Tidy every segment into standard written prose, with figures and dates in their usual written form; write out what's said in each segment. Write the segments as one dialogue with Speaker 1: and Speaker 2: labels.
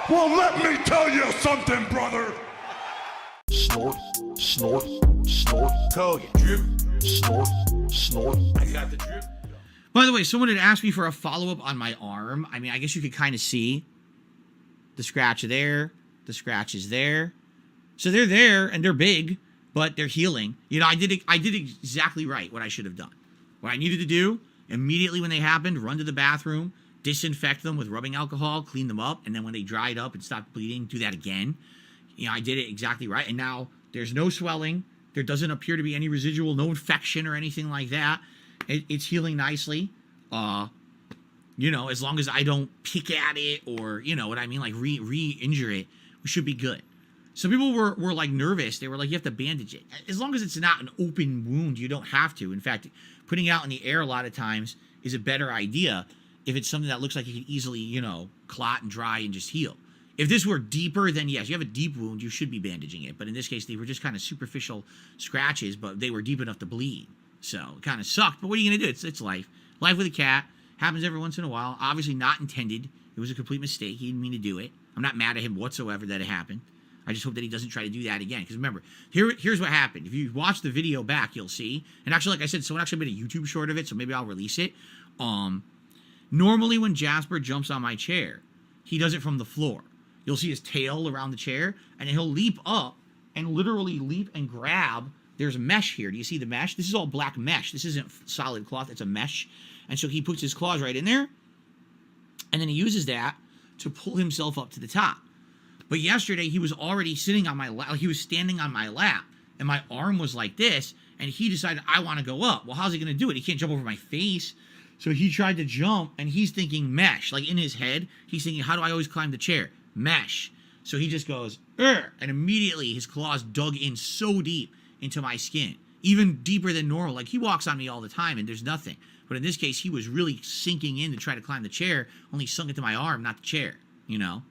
Speaker 1: Well, let me tell you something, brother.
Speaker 2: Snort, snort, snort.
Speaker 1: Code. Drip.
Speaker 2: Snort, snort.
Speaker 1: I got the drip.
Speaker 3: By the way, someone had asked me for a follow-up on my arm. I mean, I guess you could kind of see the scratch there, the scratch is there. So they're there and they're big, but they're healing. You know, I did exactly right what I should have done. What I needed to do, immediately when they happened, run to the bathroom, disinfect them with rubbing alcohol, clean them up, and then when they dried up and stopped bleeding, do that again. You know, I did it exactly right. And now there's no swelling. There doesn't appear to be any residual, no infection or anything like that. It's healing nicely. You know, as long as I don't pick at it or, you know what I mean, like re-injure it, we should be good. Some people were like nervous. They were like, you have to bandage it. As long as it's not an open wound, you don't have to. In fact, putting it out in the air a lot of times is a better idea if it's something that looks like it can easily, you know, clot and dry and just heal. If this were deeper, then yes, you have a deep wound, you should be bandaging it. But in this case, they were just kind of superficial scratches, but they were deep enough to bleed. So it kind of sucked. But what are you going to do? It's life. Life with a cat. Happens every once in a while. Obviously not intended. It was a complete mistake. He didn't mean to do it. I'm not mad at him whatsoever that it happened. I just hope that he doesn't try to do that again. Because remember, here's what happened. If you watch the video back, you'll see. And actually, like I said, someone actually made a YouTube short of it, so maybe I'll release it. Normally when Jasper jumps on my chair, he does it from the floor. You'll see his tail around the chair, and then he'll leap up and literally leap and grab. There's mesh here. Do you see the mesh? This is all black mesh. This isn't solid cloth. It's a mesh. And so he puts his claws right in there, and then he uses that to pull himself up to the top. But yesterday, he was already sitting on my lap. He was standing on my lap, and my arm was like this, and he decided, I want to go up. Well, how's he going to do it? He can't jump over my face. So he tried to jump, and he's thinking mesh. Like in his head, he's thinking, how do I always climb the chair? Mesh. So he just goes, and immediately his claws dug in so deep into my skin, even deeper than normal. Like he walks on me all the time, and there's nothing. But in this case, he was really sinking in to try to climb the chair, only sunk into my arm, not the chair, you know?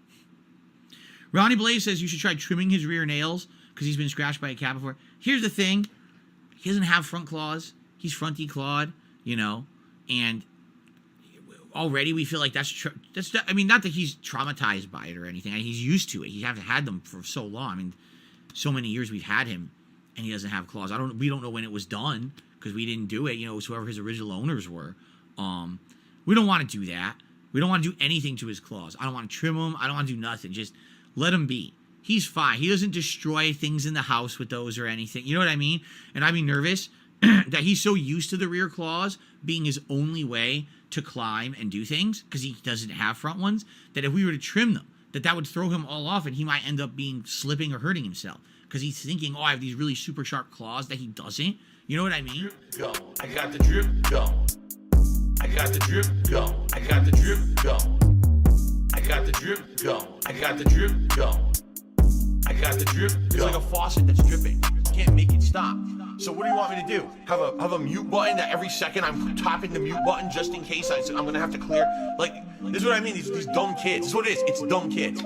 Speaker 3: Ronnie Blaze says you should try trimming his rear nails because he's been scratched by a cat before. Here's the thing. He doesn't have front claws. He's front declawed, you know? And already we feel like that's I mean, not that he's traumatized by it or anything. He's used to it. He hasn't had them for so long. I mean, so many years we've had him, and he doesn't have claws. We don't know when it was done because we didn't do it. You know, it was whoever his original owners were. We don't want to do that. We don't want to do anything to his claws. I don't want to trim them. I don't want to do nothing. Just let him be. He's fine. He doesn't destroy things in the house with those or anything. You know what I mean? And I'd be nervous that he's so used to the rear claws being his only way to climb and do things because he doesn't have front ones, that if we were to trim them, that would throw him all off and he might end up slipping or hurting himself because he's thinking, oh, I have these really super sharp claws that he doesn't. You know what I mean?
Speaker 1: Go. I got the drip. Go. I got the drip. Go. I got the drip. Go. I got the drip. Go. I got the drip. Go. I got the drip. Go.
Speaker 2: It's like a faucet that's dripping. You can't make it stop. So what do you want me to do? Have a mute button that every second I'm tapping the mute button just in case I'm gonna have to clear? Like, this is what I mean, these dumb kids. This is what it is, it's dumb kids.